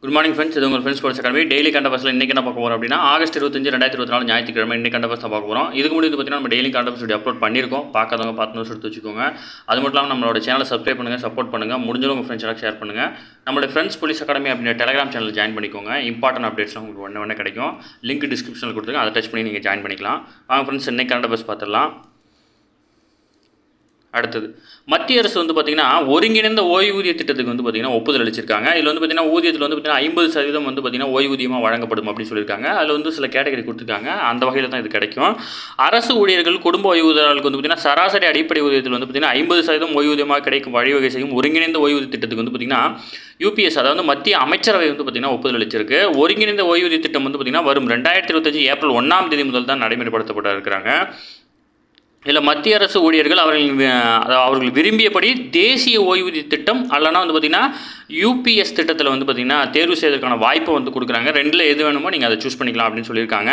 Good morning friends. இது உங்கள் friends course academy. Daily current அஃபேர்ஸில் இன்றைக்கி என்ன பார்க்க போகிறோம் அப்படின்னா ஆகஸ்ட் 25, 2024 ஞாயிற்றுக்கிழமை இன்றைக்கி கரண்ட் அஃபேர்ஸ் தான் பார்க்க போகிறோம். இதுக்கு முன்னாடி பார்த்தீங்கன்னா நம்ம டெய்லி கரண்ட் அஃபேர்ஸ் அப்லோட் பண்ணியிருக்கோம். பார்க்காதவங்க 10 நிமிஷம் எடுத்து வச்சுக்கோங்க. அது மட்டும் இல்லாமல் நம்மளோட சேனலை சப்ஸ்கிரைப் பண்ணுங்கள், சப்போர்ட் பண்ணுங்கள், முடிஞ்சவங்க உங்கள் ஃப்ரெண்ட்ஸ் எல்லாம் ஷேர் பண்ணுங்கள். நம்மளோட ஃப்ரெண்ட்ஸ் போலீஸ் அகாடமி அப்படின்ற டெலிகிராம் சேனல் ஜாயின் பண்ணிக்கோங்க. இம்பார்ட்டன்ட் அப்டேட்ஸ்லாம் உங்களுக்கு ஒன்று கிடைக்கும். லிங்க் டிஸ்கிரிப்ஷனில் கொடுத்துருங்க, அதை டச் பண்ணி நீங்கள் ஜாயின் பண்ணிக்கலாம். வாங்க ஃப்ரெண்ட்ஸ், இன்றைக்கி கரண்ட் அஃபேர்ஸ் பார்த்துடலாம். அடுத்தது, மத்திய அரசு பார்த்திங்கன்னா ஒருங்கிணைந்த ஓய்வூதிய திட்டத்துக்கு பார்த்திங்கன்னா ஒப்புதல் அளிச்சிருக்காங்க. இதில் பார்த்திங்கன்னா ஊதியத்தில் பார்த்திங்கன்னா 50% பார்த்திங்கன்னா ஓய்வூதியமாக வழங்கப்படும் அப்படின்னு சொல்லியிருக்காங்க. அதில் சில கேட்டகரி கொடுத்துருக்காங்க. அந்த வகையில் தான் இது கிடைக்கும். அரசு ஊழியர்கள், குடும்ப ஓய்வூதியர்களுக்கு பார்த்திங்கன்னா சராசரி அடிப்படை ஊதியத்தில் பார்த்திங்கன்னா 50% ஓய்வூதியமாக கிடைக்கும் வழிவகை செய்யும் ஒருங்கிணைந்த ஓய்வூதிய திட்டத்துக்கு பார்த்திங்கன்னா யூபிஎஸ், அதாவது மத்திய அமைச்சரவை பார்த்திங்கன்னா ஒப்புதல் அளிச்சிருக்கு. ஒருங்கிணைந்த ஓய்வூதிய திட்டம் பார்த்திங்கன்னா வரும் 2025 ஏப்ரல் 1 முதல் தான் நடைமுறைப்படுத்தப்பட இருக்கிறாங்க. இதில் மத்திய அரசு ஊழியர்கள் அவர்கள் விரும்பியபடி தேசிய ஓய்வூதிய திட்டம் அல்லனா பார்த்திங்கன்னா யூபிஎஸ் திட்டத்தில் பார்த்திங்கன்னா தேர்வு செய்வதற்கான வாய்ப்பை கொடுக்குறாங்க. ரெண்டில் எது வேணுமோ நீங்கள் அதை சூஸ் பண்ணிக்கலாம் அப்படின்னு சொல்லியிருக்காங்க.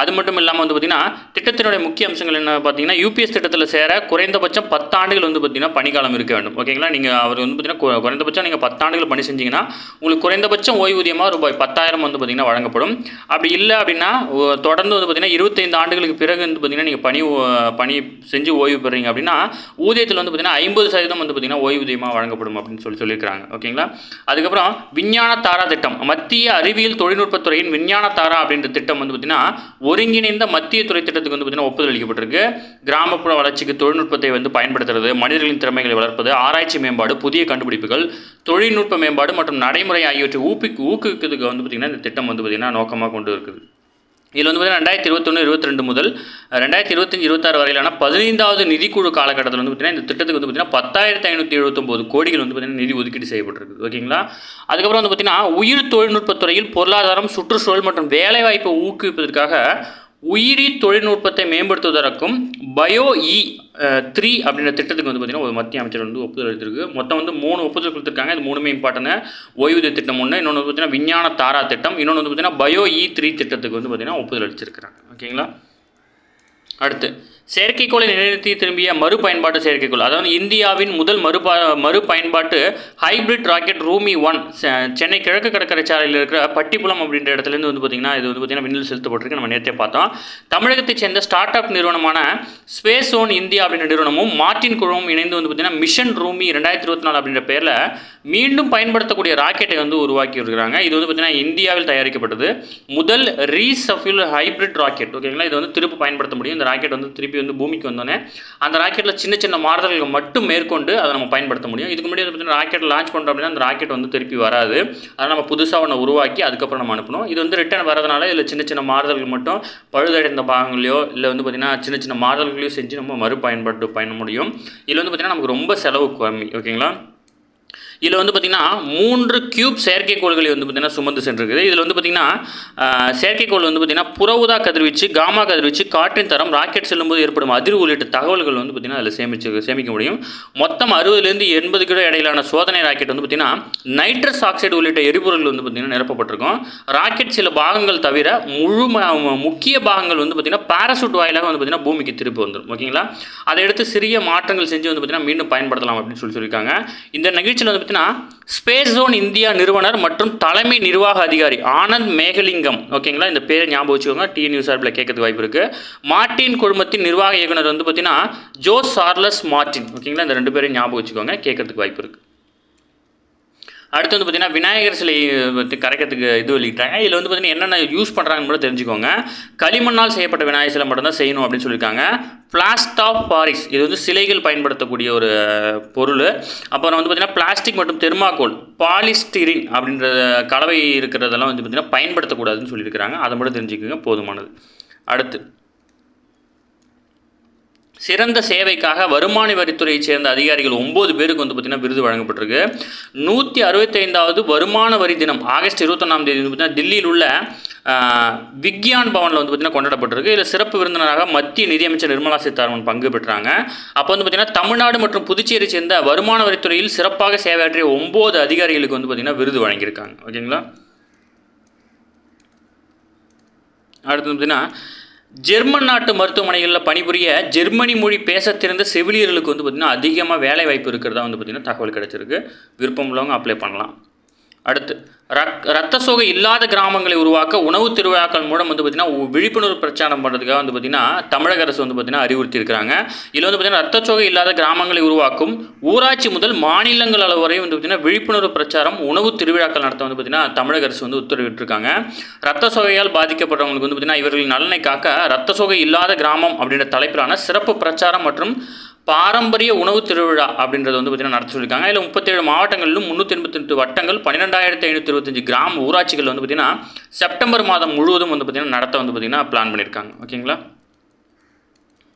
அது மட்டும் இல்லாமல் பார்த்திங்கன்னா திட்டத்தினுடைய முக்கிய அம்சங்கள் என்ன பார்த்தீங்கன்னா, யூபிஎஸ் திட்டத்தில் சேர குறைந்தபட்சம் 10 ஆண்டுகள் பார்த்திங்கன்னா பணிக்காலம் இருக்க வேண்டும். ஓகேங்களா, நீங்கள் அவர் பார்த்திங்கன்னா குறைந்தபட்சம் நீங்கள் 10 ஆண்டுகள் பணி செஞ்சிங்கன்னா உங்களுக்கு குறைந்தபட்சம் ஓய்வூதியமாக ரூபாய் 10,000 பார்த்திங்கன்னா வழங்கப்படும். அப்படி இல்லை அப்படின்னா தொடர்ந்து பார்த்திங்கன்னா 25 ஆண்டுகளுக்கு பிறகு பார்த்திங்கன்னா நீங்கள் பணி செஞ்சு ஓய்வு பெறீங்க அப்படின்னா ஊதியத்தில் பார்த்திங்கன்னா 50% பார்த்திங்கன்னா ஓய்வூதியமாக வழங்கப்படும் அப்படின்னு சொல்லியிருக்காங்க. ஓகேங்களா, அதுக்கப்புறம் விஞ்ஞான தாரா திட்டம், மத்திய அறிவியல் தொழில்நுட்பத்துறையின் விஞ்ஞான தாரா அப்படின்ற திட்டம் பார்த்திங்கன்னா ஒருங்கிணைந்த மத்திய துறை திட்டத்துக்கு பார்த்திங்கன்னா ஒப்புதல் அளிக்கப்பட்டிருக்கு. கிராமப்புற வளர்ச்சிக்கு தொழில்நுட்பத்தை பயன்படுத்துறது, மனிதர்களின் திறமைகளை வளர்ப்பது, ஆராய்ச்சி மேம்பாடு, புதிய கண்டுபிடிப்புகள், தொழில்நுட்ப மேம்பாடு மற்றும் நடைமுறை ஆகியவற்றை ஊக்குவிக்கிறதுக்கு பார்த்திங்கன்னா இந்த திட்டம் பார்த்திங்கன்னா நோக்கமாக கொண்டு இருக்குது. இதில் பார்த்திங்கன்னா 2021-22 முதல் 2025-26 வரையிலான 15வது நிதிக்குழு காலகட்டத்தில் பார்த்திங்கன்னா இந்த திட்டத்துக்கு பார்த்திங்கன்னா 10,579 கோடிகள் பார்த்திங்கன்னா நிதி ஒதுக்கீடு செய்யப்பட்டிருக்கு. ஓகேங்களா, அதுக்கப்புறம் பார்த்திங்கன்னா உயிர் தொழில்நுட்பத்துறையில் பொருளாதாரம், சுற்றுச்சூழல் மற்றும் வேலைவாய்ப்பை ஊக்குவிப்பதற்காக உயிரி தொழில்நுட்பத்தை மேம்படுத்துவதற்கும் BioE3 அப்படின்ற திட்டத்துக்கு பார்த்திங்கன்னா ஒரு மத்திய அமைச்சர் ஒப்புதல் அளித்திருக்கு. மொத்தம் 3 ஒப்புதல் கொடுத்துருக்காங்க. இது 3மே இம்பார்ட்டன்ட். ஓய்வூதிய திட்டம் ஒன்று, இன்னொன்று பார்த்திங்கன்னா விஞ்ஞான தாரா திட்டம், இன்னொன்று பார்த்திங்கன்னா BioE3 திட்டத்துக்கு பார்த்திங்கன்னா ஒப்புதல் அளிச்சிருக்கிறாங்க. ஓகேங்களா, அடுத்து செயற்கைக்கோளை நிலைநிறுத்தி திரும்பிய மறுபயன்பாட்டு செயற்கைக்கோள், அதாவது இந்தியாவின் முதல் மறுபயன்பாட்டு ஹைபிரிட் ராக்கெட் ரூமி 1 சென்னை கிழக்கு கடற்கரை சாலையில் இருக்கிற பட்டிப்புலம் அப்படின்ற இடத்துலேருந்து பார்த்திங்கன்னா இது பார்த்திங்கன்னா விண்ணில் செலுத்தப்பட்டிருக்கு. நம்ம நேற்றே பார்த்தோம். தமிழகத்தைச் சேர்ந்த ஸ்டார்ட் அப் நிறுவனமான ஸ்பேஸ் ஓன் இந்தியா அப்படின்ற நிறுவனமும் மார்டின் குழுவும் இணைந்து பார்த்திங்கன்னா மிஷன் ரூமி 2024 அப்படின்ற பேரில் மீண்டும் பயன்படுத்தக்கூடிய ராக்கெட்டை உருவாக்கி இருக்கிறாங்க. இது பார்த்திங்கன்னா இந்தியாவில் தயாரிக்கப்பட்டது முதல் ரீசஃபில் ஹைபிரிட் ராக்கெட். ஓகேங்களா, இது திருப்பி பயன்படுத்த முடியும். இந்த ராக்கெட் திருப்பி பூமிக்கு வந்தோடனே அந்த ராக்கெட்டில் சின்ன சின்ன மாறுதல்கள் மட்டும் மேற்கொண்டு அதை நம்ம பயன்படுத்த முடியும். இதுக்கு முன்னாடி பார்த்தீங்கன்னா ராக்கெட் லான்ச் பண்ணுறோம் அப்படின்னா அந்த ராக்கெட் திருப்பி வராது. அதை நம்ம புதுசாக ஒன்று உருவாக்கி அதுக்கப்புறம் நம்ம அனுப்பணும். இது ரிட்டர்ன் வரதுனால இதில் சின்ன சின்ன மாறுதல்கள் மட்டும் பழுதடைந்த பாகங்களையோ இல்லை பார்த்திங்கன்னா சின்ன சின்ன மாறுதல்களையோ செஞ்சு நம்ம மறுபயன்பாட்டு பண்ண முடியும். இதில் பார்த்திங்கன்னா நமக்கு ரொம்ப செலவு கம்மி. ஓகேங்களா, இதில் பார்த்திங்கன்னா 3 கியூப் செயற்கைக்கோள்களை பார்த்திங்கன்னா சுமந்து சென்றிருக்குது. இதில் பார்த்திங்கன்னா செயற்கைக்கோள் பார்த்திங்கன்னா புற ஊதா கதிர்வீச்சு, காமா கதிர்வீச்சு, காற்றின் தரம், ராக்கெட் செல்லும்போது ஏற்படும் அதிர்வு உள்ளிட்ட தகவல்கள் பார்த்திங்கன்னா அதில் சேமிக்க முடியும். மொத்தம் 60லேருந்து 80 கிலோ இடையிலான சோதனை ராக்கெட் பார்த்திங்கன்னா நைட்ரஸ் ஆக்சைடு உள்ளிட்ட எரிபொருள்கள் பார்த்திங்கன்னா நிரப்பப்பட்டிருக்கும். ராக்கெட் சில பாகங்கள் தவிர முக்கிய பாகங்கள் பார்த்திங்கன்னா பாராசூட் வாயிலாக பார்த்திங்கன்னா பூமிக்கு திருப்பி வந்துடும். ஓகேங்களா, அதை எடுத்து சிறிய மாற்றங்கள் செஞ்சு பார்த்திங்கன்னா மீண்டும் பயன்படுத்தலாம் அப்படின்னு சொல்லியிருக்காங்க. இந்த நிகழ்ச்சியில் ஸ்பேஸ் ஜோன் இந்தியா நிறுவனர் மற்றும் தலைமை நிர்வாக அதிகாரி ஆனந்த் மேகலிங்கம், ஓகேங்களா, இந்த பேரை ஞாபகம் வச்சுக்கோங்க. TNU சார்பில் கேட்கறதுக்கு வாய்ப்பு இருக்கு. மார்டின் குழுமத்தின் நிர்வாக இயக்குனர் பார்த்தீங்கன்னா ஜோஸ் சார்லஸ் மார்டின். ஓகேங்களா, இந்த 2 பேரையும் ஞாபகம் வச்சுக்கோங்க, கேட்கறதுக்கு வாய்ப்பு இருக்கு. அடுத்து பார்த்திங்கன்னா விநாயகர் சிலை கரைக்கிறதுக்கு இது வெளியிட்டாங்க. இதில் பார்த்திங்கன்னா என்னென்ன யூஸ் பண்ணுறாங்கன்னு கூட தெரிஞ்சுக்கோங்க. களிமண்ணால் செய்யப்பட்ட விநாயகர் சிலை மட்டும்தான் செய்யணும் அப்படின்னு சொல்லியிருக்காங்க. பிளாஸ்ட் ஆஃப் பாரிஸ், இது சிலைகள் பயன்படுத்தக்கூடிய ஒரு பொருள். அப்புறம் பார்த்திங்கன்னா பிளாஸ்டிக் மற்றும் தெர்மாக்கோல், பாலிஸ்டிரின் அப்படின்ற கலவை இருக்கிறதெல்லாம் பார்த்திங்கன்னா பயன்படுத்தக்கூடாதுன்னு சொல்லியிருக்கிறாங்க. அதை மட்டும் தெரிஞ்சுக்கோங்க, போதுமானது. அடுத்து சிறந்த சேவைக்காக வருமான வரித்துறையைச் சேர்ந்த அதிகாரிகள் 9 பேருக்கு பார்த்திங்கன்னா விருது வழங்கப்பட்டிருக்கு. 165வது வருமான வரி தினம் ஆகஸ்ட் 21 பார்த்திங்கன்னா தில்லியில் உள்ள விக்யான் பவனில் பார்த்திங்கன்னா கொண்டாடப்பட்டிருக்கு. இதில் சிறப்பு விருந்தினராக மத்திய நிதியமைச்சர் நிர்மலா சீதாராமன் பங்கு பெற்றாங்க. அப்போ பார்த்திங்கன்னா தமிழ்நாடு மற்றும் புதுச்சேரியை சேர்ந்த வருமான வரித்துறையில் சிறப்பாக சேவையாற்றிய 9 அதிகாரிகளுக்கு பார்த்திங்கன்னா விருது வழங்கியிருக்காங்க. ஓகேங்களா, அடுத்து பார்த்திங்கன்னா ஜெர்மன் நாட்டு மருத்துவமனைகளில் பணிபுரிய ஜெர்மனி மொழி பேச தெரிந்த செவிலியர்களுக்கு பார்த்திங்கன்னா அதிகமாக வேலை வாய்ப்பு இருக்கிறதா பார்த்திங்கன்னா தகவல் கிடைச்சிருக்கு. விருப்பம் உள்ளவங்க அப்ளை பண்ணலாம். அடுத்து ரத்த சோகை இல்லாத கிராமங்களை உருவாக்க உணவு திருவிழாக்கள் மூலம் வந்து பார்த்திங்கன்னா விழிப்புணர்வு பிரச்சாரம் பண்ணுறதுக்காக வந்து பார்த்திங்கன்னா தமிழக அரசு வந்து பார்த்திங்கன்னா அறிவுறுத்தி இருக்கிறாங்க. இதில் வந்து பார்த்திங்கன்னா ரத்த சோகை இல்லாத கிராமங்களை உருவாக்கும் ஊராட்சி முதல் மாநிலங்கள் அளவு வரை வந்து பார்த்திங்கன்னா விழிப்புணர்வு பிரச்சாரம் உணவு திருவிழாக்கள் நடத்த வந்து பார்த்திங்கன்னா தமிழக அரசு வந்து உத்தரவிட்டிருக்காங்க. ரத்த சோகையால் பாதிக்கப்பட்டவங்களுக்கு வந்து பார்த்திங்கன்னா இவர்களின் நலனை காக்க ரத்த சோகை இல்லாத கிராமம் அப்படின்ற தலைப்பிலான சிறப்பு பிரச்சாரம் மற்றும் பாரம்பரிய உணவு திருவிழா அப்படின்றது வந்து பார்த்திங்கன்னா நடத்த சொல்லியிருக்காங்க. இதில் 37 மாவட்டங்களிலும் 388 வட்டங்கள் 12,525 கிராம ஊராட்சிகள் வந்து பார்த்திங்கன்னா செப்டம்பர் மாதம் முழுவதும் வந்து பார்த்திங்கன்னா நடத்த வந்து பார்த்திங்கன்னா பிளான் பண்ணியிருக்காங்க. ஓகேங்களா.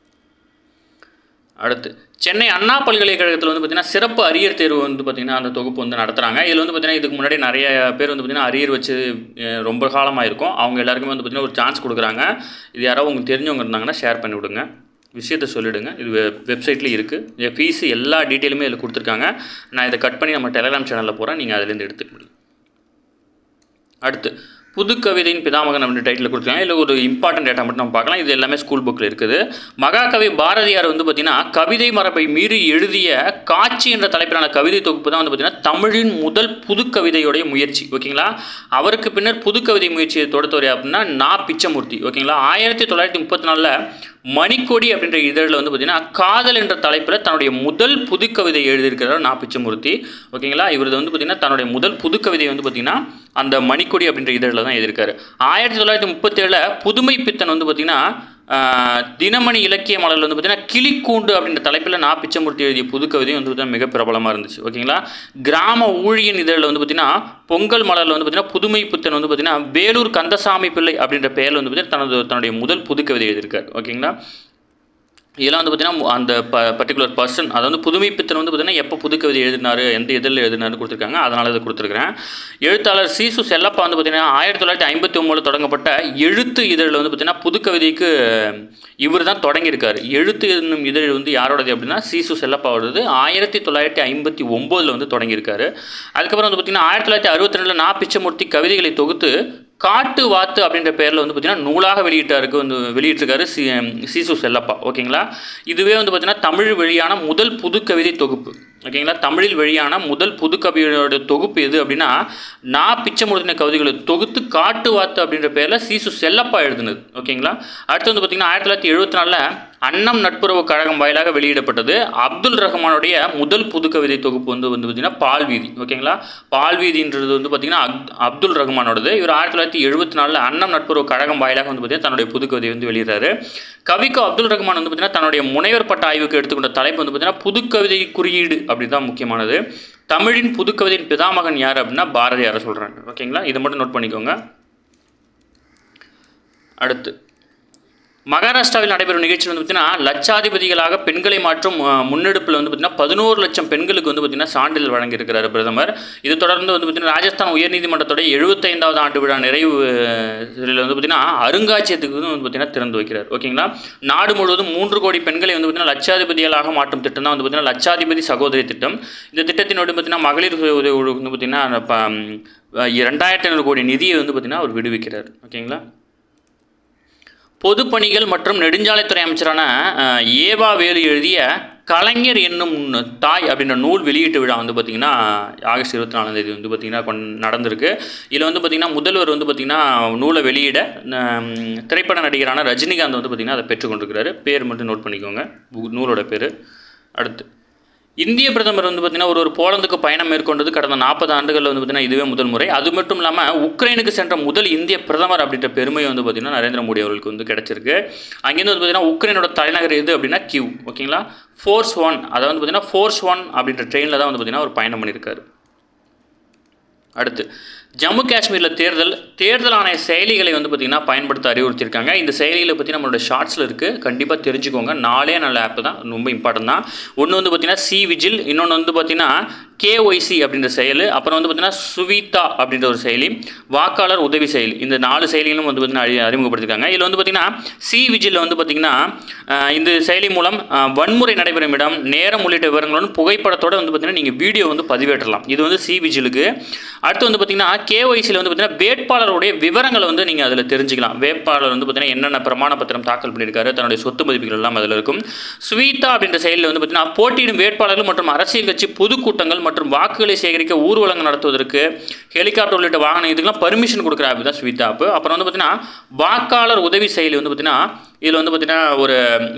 அடுத்து சென்னை அண்ணா பல்கலைக்கழகத்தில் வந்து பார்த்திங்கன்னா சிறப்பு அரியர் தேர்வு வந்து பார்த்திங்கன்னா அந்த தொகுப்பு வந்து நடத்துகிறாங்க. இதில் வந்து பார்த்திங்கன்னா இதுக்கு முன்னாடி நிறைய பேர் வந்து பார்த்திங்கன்னா அரியர் வச்சு ரொம்ப காலமாக இருக்கும். அவங்க எல்லாருக்குமே வந்து பார்த்திங்கன்னா ஒரு சான்ஸ் கொடுக்குறாங்க. இது யாராவது உங்களுக்கு தெரிஞ்சவங்க இருந்தாங்கன்னா ஷேர் பண்ணி விடுங்க, விஷயத்தை சொல்லிவிடுங்க. இது வெப்சைட்லேயும் இருக்குது, ஃபீஸு எல்லா டீட்டெயிலுமே இதில் கொடுத்துருக்காங்க. நான் இதை கட் பண்ணி நம்ம டெலகிராம் சேனலில் போகிறேன், நீங்கள் அதிலேருந்து எடுத்துக்க முடியும். அடுத்து புது கவிதையின் பிதாமகன் அப்படின்ற டைட்டில் கொடுத்துருக்காங்க. இல்லை ஒரு இம்பார்ட்டன்ட் டேட்டா மட்டும் நம்ம பார்க்கலாம். இது எல்லாமே ஸ்கூல் புக்கில் இருக்குது. மகாகவி பாரதியார் வந்து பார்த்திங்கன்னா கவிதை மரபை மீறி எழுதிய காட்சி என்ற தலைப்பிலான கவிதை தொகுப்பு தான் வந்து பார்த்திங்கன்னா தமிழின் முதல் புது கவிதையுடைய முயற்சி. ஓகேங்களா. அவருக்கு பின்னர் புது கவிதை முயற்சியை தொடுத்தவர் அப்படின்னா நா பிச்சமூர்த்தி. ஓகேங்களா. 1934 மணிக்கொடி அப்படின்ற இதழில் வந்து பார்த்திங்கன்னா காதல் என்ற தலைப்பில் தன்னுடைய முதல் புதுக்கவிதை எழுதியிருக்கிறார் நா பிச்சமூர்த்தி. ஓகேங்களா. இவர் வந்து பார்த்திங்கன்னா தன்னுடைய முதல் புதுக்கவிதை வந்து பார்த்திங்கன்னா அந்த மணிக்கொடி அப்படின்ற இதழில் தான் எழுதியிருக்காரு. 1937 புதுமை பித்தன் வந்து பார்த்திங்கன்னா தினமணி இலக்கிய மலரில் வந்து பார்த்திங்கன்னா கிளிக்கூண்டு அப்படின்ற தலைப்பில் நா பிச்சமூர்த்தி எழுதிய புதுக்கவிதை வந்து பார்த்திங்கன்னா மிக பிரபலமாக இருந்துச்சு. ஓகேங்களா. கிராம ஊழியன் இதழில் வந்து பார்த்திங்கன்னா பொங்கல் மலரில் வந்து பார்த்திங்கன்னா புதுமை பித்தன் வந்து பார்த்திங்கன்னா வேலூர் கந்தசாமி பிள்ளை அப்படின்ற பெயரில் வந்து பார்த்திங்கன்னா தன்னுடைய முதல் புதுக்கவிதை எழுதியிருக்காரு. ஓகேங்களா. இதெல்லாம் வந்து பார்த்திங்கன்னா அந்த பர்டிகுலர் பர்சன், அதாவது புதுமை பித்தன் வந்து பார்த்திங்கன்னா எப்போ புதுக்கவிதை எழுதினார், எந்த இதழில் எழுதினார்னு கொடுத்துருக்காங்க. அதனால் இதை கொடுத்துருக்குறேன். எழுத்தாளர் சீசு செல்லப்பா வந்து பார்த்திங்கன்னா 1959 தொடங்கப்பட்ட எழுத்து இதழில் வந்து பார்த்திங்கன்னா புதுக்கவிதைக்கு இவர் தான் தொடங்கியிருக்காரு. எழுத்து என்னும் இதழ் வந்து யாரோடது அப்படின்னா சீசு செல்லப்பாவோடது. 1959 வந்து தொடங்கியிருக்காரு. அதுக்கப்புறம் வந்து பார்த்திங்கன்னா 1962 நா பிச்சமூர்த்தி கவிதைகளை தொகுத்து காட்டு வாத்து அப்படின்ற பேரில் வந்து பார்த்திங்கன்னா நூலாக வெளியிட்டிருக்காரு சீசு செல்லப்பா. ஓகேங்களா. இதுவே வந்து பார்த்திங்கன்னா தமிழ் வெளியான முதல் புது கவிதை தொகுப்பு. ஓகேங்களா. தமிழில் வெளியான முதல் புது கவிதையோட தொகுப்பு எது அப்படின்னா நா பிச்சமூர்த்தின கவிதைகளை தொகுத்து காட்டு வாத்து அப்படின்ற பேரில் சீசு செல்லப்பா எழுதுனது. ஓகேங்களா. அடுத்து வந்து பார்த்திங்கன்னா 1974 அன்னம் நட்புறவு கழகம் வாயிலாக வெளியிடப்பட்டது அப்துல் ரஹ்மானுடைய முதல் புது கவிதை தொகுப்பு வந்து பார்த்திங்கன்னா பால்வீதி. ஓகேங்களா. பால்வீதின்றது வந்து பார்த்திங்கன்னா அப்துல் ரஹ்மானோடது. இவர் 1974 அன்னம் நட்புறவு கழகம் வாயிலாக வந்து பார்த்திங்கன்னா தன்னுடைய புது கவிதை வந்து வெளியிடுறாரு. கவிக்கு அப்துல் ரஹ்மான் வந்து பார்த்திங்கன்னா தன்னுடைய முனைவர் பட்ட ஆய்வுக்கு எடுத்துக்கொண்ட தலைப்பு வந்து பார்த்திங்கன்னா புதுக்கவிதை குறியீடு அப்படி தான் முக்கியமானது. தமிழின் புதுக்கவிதையின் பிதாமகன் யார் அப்படின்னா பாரதியாரை சொல்கிறாங்க. ஓகேங்களா. இதை மட்டும் நோட் பண்ணிக்கோங்க. அடுத்து மகாராஷ்டிராவில் நடைபெறும் நிகழ்ச்சி வந்து பார்த்திங்கன்னா லட்சாதிபதிகளாக பெண்களை மாற்றும் முன்னெடுப்பில் வந்து பார்த்திங்கன்னா 11 லட்சம் பெண்களுக்கு வந்து பார்த்திங்கன்னா சான்றிதழ் வழங்கியிருக்கிறார் பிரதமர். இது தொடர்ந்து வந்து பார்த்திங்கன்னா ராஜஸ்தான் உயர்நீதிமன்றத்துடைய 75வது ஆண்டு விழா நிறைவு வந்து பார்த்திங்கன்னா அருங்காட்சியகத்துக்கு வந்து பார்த்திங்கன்னா திறந்து வைக்கிறார். ஓகேங்களா. நாடு முழுவதும் 3 கோடி பெண்களை வந்து பார்த்திங்கன்னா லட்சாதிபதிகளாக மாற்றும் திட்டம் தான் வந்து பார்த்திங்கன்னா லட்சாதிபதி சகோதரி திட்டம். இந்த திட்டத்தினோடு பார்த்திங்கன்னா மகளிர் உதவி வந்து பார்த்திங்கன்னா 2500 கோடி நிதியை வந்து பார்த்திங்கன்னா அவர் விடுவிக்கிறார். ஓகேங்களா. பொதுப்பணிகள் மற்றும் நெடுஞ்சாலைத்துறை அமைச்சரான ஏவா வேலு எழுதிய கலைஞர் என்னும் தாய் அப்படின்ற நூல் வெளியீட்டு விழா வந்து பார்த்திங்கன்னா ஆகஸ்ட் 24 வந்து பார்த்திங்கன்னா நடந்திருக்கு. இதில் வந்து பார்த்திங்கன்னா முதல்வர் வந்து பார்த்திங்கன்னா நூலை வெளியிட திரைப்பட நடிகரான ரஜினிகாந்த் வந்து பார்த்திங்கன்னா அதை பெற்றுக்கொண்டிருக்கிறாரு. பேர் மட்டும் நோட் பண்ணிக்கோங்க, நூலோட பேர். அடுத்து இந்திய பிரதமர் வந்து பார்த்திங்கன்னா ஒரு போலந்துக்கு பயணம் மேற்கொண்டது கடந்த 40 ஆண்டுகளில் வந்து பார்த்திங்கன்னா இதுவே முதல் முறை. அது மட்டும் இல்லாமல் உக்ரைனுக்கு சென்ற முதல் இந்திய பிரதமர் அப்படின்ற பெருமை வந்து பார்த்திங்கன்னா நரேந்திர மோடி அவர்களுக்கு வந்து கிடச்சிருக்கு. அங்கேருந்து வந்து பார்த்திங்கன்னா உக்ரைனோட தலைநகர் எது அப்படின்னா கிவ். ஓகேங்களா. ஃபோர்ஸ் 1 அதை வந்து பார்த்திங்கன்னா ஃபோர்ஸ் 1 அப்படின்ற ட்ரெயினில் தான் வந்து பார்த்திங்கன்னா ஒரு பயணம் பண்ணியிருக்காரு. அடுத்து ஜம்மு காஷ்மீரில் தேர்தல் ஆணைய செயலிகளை வந்து பார்த்திங்கன்னா பயன்படுத்த அறிவுறுத்தியிருக்காங்க. இந்த செயலிகளை பற்றி நம்மளோட ஷார்ட்ஸில் இருக்குது, கண்டிப்பாக தெரிஞ்சுக்கோங்க. 4 நல்ல ஆப்பு தான், ரொம்ப இம்பார்ட்டன் தான். ஒன்று வந்து பார்த்திங்கன்னா சி விஜில், இன்னொன்று வந்து பார்த்திங்கன்னா KYC அப்படின்ற செயல், அப்புறம் வந்து பார்த்திங்கன்னா சுவிதா அப்படின்ற ஒரு செயலி, வாக்காளர் உதவி செயலி. இந்த 4 செயலிகளும் வந்து பார்த்திங்கன்னா அறிமுகப்படுத்திருக்காங்க. இதில் வந்து பார்த்திங்கன்னா சி விஜில் வந்து பார்த்திங்கன்னா இந்த செயலி மூலம் வன்முறை நடைபெறும் இடம், நேரம் உள்ளிட்ட விவரங்களுடன் புகைப்படத்தோடு வந்து பார்த்திங்கன்னா நீங்கள் வீடியோ வந்து பதிவேற்றலாம். இது வந்து சி விஜிலுக்கு. அடுத்து வந்து பார்த்திங்கன்னா கேஒய்சியில் வந்து பார்த்தீங்கன்னா வேட்பாளருடைய விவரங்களை வந்து நீங்கள் அதில் தெரிஞ்சுக்கலாம். வேட்பாளர் வந்து பார்த்தீங்கன்னா என்னென்ன பிரமாண பத்திரம் தாக்கல் பண்ணியிருக்காரு, தன்னுடைய சொத்து மதிப்புகள் எல்லாம் அதில் இருக்கும். ஸ்வீதா அப்படின்ற செயலில் வந்து பார்த்தீங்கன்னா போட்டியிடும் வேட்பாளர்கள் மற்றும் அரசியல் கட்சி பொதுக்கூட்டங்கள் மற்றும் வாக்குகளை சேகரிக்க ஊர்வலங்கள் நடத்துவதற்கு ஹெலிகாப்டர் உள்ளிட்ட வாகனம் இதுக்கெல்லாம் பர்மிஷன் கொடுக்குற ஆப் தான் ஸ்வீதா ஆப். அப்புறம் வந்து பார்த்தீங்கன்னா வாக்காளர் உதவி செயலி வந்து பார்த்தீங்கன்னா இதில் வந்து பார்த்திங்கன்னா ஒரு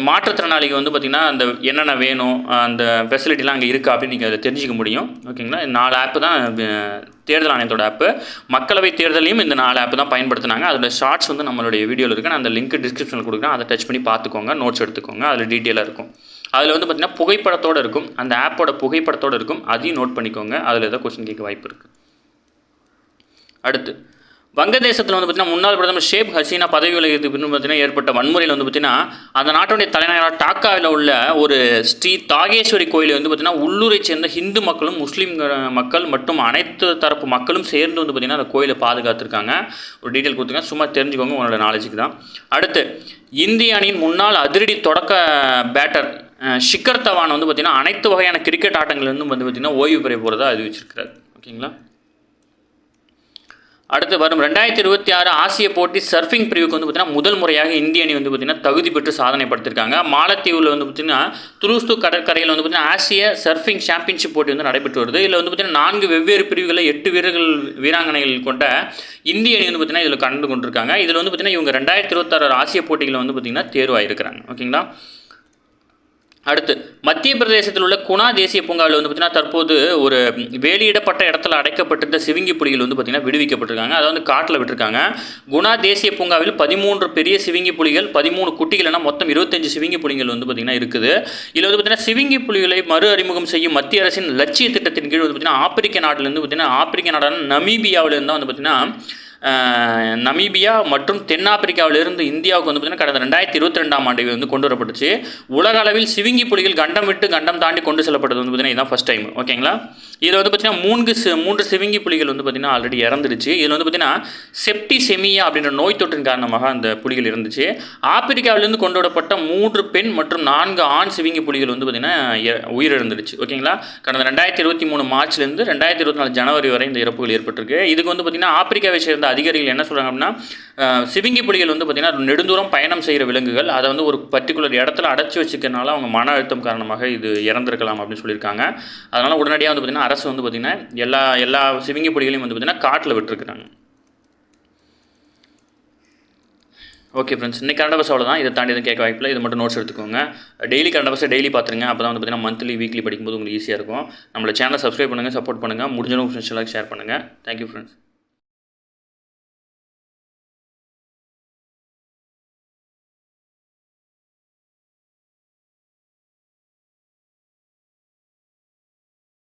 மாற்றுத்திறனாளிக்கு வந்து பார்த்திங்கன்னா அந்த என்னென்ன வேணும் அந்த ஃபெசிலிட்டிலாம் அங்கே இருக்கா அப்படின்னு நீங்கள் அதை தெரிஞ்சிக்க முடியும். ஓகேங்களா, 4 ஆப்பு தான் தேர்தல் ஆணையத்தோட ஆப்பு. மக்களவை தேர்தலையும் இந்த 4 ஆப்பு தான் பயன்படுத்தினாங்க. அதோட ஷார்ட்ஸ் வந்து நம்மளுடைய வீடியோவில் இருக்குது. நான் அந்த லிங்க் டிஸ்கிரிப்ஷனில் கொடுக்குறேன். அதை டச் பண்ணி பார்த்துக்கோங்க, நோட்ஸ் எடுத்துக்கோங்க. அதில் டீட்டெயிலாக இருக்கும். அதில் வந்து பார்த்திங்கன்னா புகைப்படத்தோடு இருக்கும், அந்த ஆப்போட புகைப்படத்தோடு இருக்கும். அதையும் நோட் பண்ணிக்கோங்க. அதில் ஏதோ கொஸ்டின் கேட்க வாய்ப்பு இருக்குது. அடுத்து வங்கதேசத்தில் வந்து பார்த்திங்கன்னா முன்னாள் பிரதமர் ஷேக் ஹசீனா பதவி விலகியதுக்கு பின் பார்த்திங்கன்னா ஏற்பட்ட வன்முறையில் வந்து பார்த்திங்கன்னா அந்த நாட்டுடைய தலைநகரான டாக்காவில் உள்ள ஒரு ஸ்ரீ தாகேஸ்வரி கோயிலை வந்து பார்த்திங்கன்னா உள்ளூரை சேர்ந்த ஹிந்து மக்களும் முஸ்லீம் மக்கள் மற்றும் அனைத்து தரப்பு மக்களும் சேர்ந்து வந்து பார்த்திங்கன்னா அந்த கோயிலை பாதுகாத்துருக்காங்க. ஒரு டீட்டெயில் கொடுத்துருக்காங்க, சும்மா தெரிஞ்சுக்கோங்க, உங்களோட நாலேஜுக்கு தான். அடுத்து இந்திய அணியின் முன்னாள் அதிரடி தொடக்க பேட்டர் ஷிக்கர் தவான் வந்து பார்த்திங்கன்னா அனைத்து வகையான கிரிக்கெட் ஆட்டங்கள்லேருந்து வந்து பார்த்திங்கன்னா ஓய்வு பெற போகிறதா அறிவிச்சிருக்கிறார். ஓகேங்களா. அடுத்து வரும் 2026 ஆசிய போட்டி சர்ஃபிங் பிரிவுக்கு வந்து பார்த்திங்கன்னா முதல் முறையாக இந்திய அணி வந்து பார்த்திங்கன்னா தகுதி பெற்று சாதனை படுத்திருக்காங்க. மாலத்தீவில் வந்து பார்த்திங்கன்னா துருஸ்து கடற்கரையில் வந்து பார்த்திங்கன்னா ஆசிய சர்ஃபிங் சாம்பியன்ஷிப் போட்டி வந்து நடைபெற்று வருது. இதில் வந்து பார்த்திங்கன்னா 4 வெவ்வேறு பிரிவுகளில் 8 வீராங்கனைகள் கொண்ட இந்திய அணி வந்து பார்த்திங்கன்னா இதில் கலந்து கொண்டிருக்காங்க. இதில் வந்து பார்த்திங்கன்னா இவங்க 2026 ஆசிய போட்டிகளில் வந்து பார்த்திங்கன்னா தேர்வாயிருக்கிறாங்க. ஓகேங்களா. அடுத்து மத்திய பிரதேசத்தில் உள்ள குணா தேசிய பூங்காவில் வந்து பார்த்திங்கன்னா தற்போது ஒரு வேலியிடப்பட்ட இடத்துல அடைக்கப்பட்டிருந்த சிவிங்கி புலிகள் வந்து பார்த்திங்கன்னா விடுவிக்கப்பட்டிருக்காங்க. அதை வந்து காட்டில் விட்டுருக்காங்க. குணா தேசிய பூங்காவில் 13 பெரிய சிவிங்கி புலிகள், 13 குட்டிகள் என மொத்தம் 25 சிவிங்கி புலிகள் வந்து பார்த்திங்கன்னா இருக்குது. இதில் வந்து பார்த்திங்கன்னா சிவிங்கி புலிகளை மறு அறிமுகம் செய்யும் மத்திய அரசின் லட்சிய திட்டத்தின் கீழ் வந்து பார்த்திங்கன்னா ஆப்பிரிக்க நாட்டிலேருந்து பார்த்திங்கன்னா ஆப்பிரிக்க நாடான நமீபியாவிலேருந்து தான் வந்து பார்த்திங்கன்னா நமீபியா மற்றும் தென்னாப்பிரிக்காவிலிருந்து இந்தியாவுக்கு வந்து பார்த்திங்கன்னா கடந்த 2022ஆம் ஆண்டு வந்து கொண்டு வரப்பட்டுச்சு. உலக அளவில் சிவிங்கி புலிகள் கண்டம் விட்டு கண்டம் தாண்டி கொண்டு செல்லப்பட்டது வந்து பார்த்திங்கன்னா இதுதான் ஃபஸ்ட் டைம். ஓகேங்களா. இதில் வந்து பார்த்திங்கன்னா 3 சிவிங்கி புலிகள் வந்து பார்த்திங்கன்னா ஆல்ரெடி இறந்துருச்சு. இதில் வந்து பார்த்திங்கன்னா செப்டிசெமியா அப்படின்ற நோய் தொற்றின் காரணமாக அந்த புலிகள் இருந்துச்சு. ஆப்பிரிக்காவிலிருந்து கொண்டு வரப்பட்ட 3 பெண் மற்றும் 4 ஆண் சிவிங்கி புலிகள் வந்து பார்த்திங்கன்னா உயிரிழந்துருச்சு. ஓகேங்களா. கடந்த 2023 மார்ச்லேருந்து 2024 ஜனவரி வரை இந்த இறப்புகள் ஏற்பட்டிருக்கு. இதுக்கு வந்து பார்த்திங்கன்னா ஆப்பிரிக்காவை சேர்ந்த அதிகாரிகள் என்ன சொல்கிறாங்க அப்படின்னா சிவிங்கி புலிகள் வந்து பார்த்திங்கன்னா நெடுந்தூரம் பயணம் செய்கிற விலங்குகள், அதை வந்து ஒரு பர்டிகுலர் இடத்துல அடைச்சி வச்சுக்கிறனால அவங்க மன அழுத்தம் காரணமாக இது இறந்துருக்கலாம் அப்படின்னு சொல்லியிருக்காங்க. அதனால் உடனடியாக வந்து பார்த்திங்கன்னா அரசு வந்து பார்த்திங்கன்னா எல்லா சிவிங்கி புலிகளையும் வந்து பார்த்திங்கன்னா காட்டில் விட்டுருக்குறாங்க. ஓகே ஃப்ரெண்ட்ஸ், இன்றைக்கி கரண்ட் அவர்ஸ் அவ்வளோதான். இதை தாண்டி எதுவும் கேட்க வாய்ப்பில்லை. இது மட்டும் நோட்ஸ் எடுத்துக்கோங்க. டெய்லி கரண்ட் அவர்ஸை டெய்லி பார்த்துருங்க. அப்போ தான் வந்து பார்த்திங்கன்னா மந்த்லி வீக்லி படிக்கும்போது உங்களுக்கு ஈஸியாக இருக்கும். நம்மளோட சேனலை சப்ஸ்கிரைப் பண்ணுங்கள், சப்போர்ட் பண்ணுங்கள், முடிஞ்சவங்க ஃப்ரெண்ட்ஸ் எல்லாம் ஷேர் பண்ணுங்கள். Thank you friends.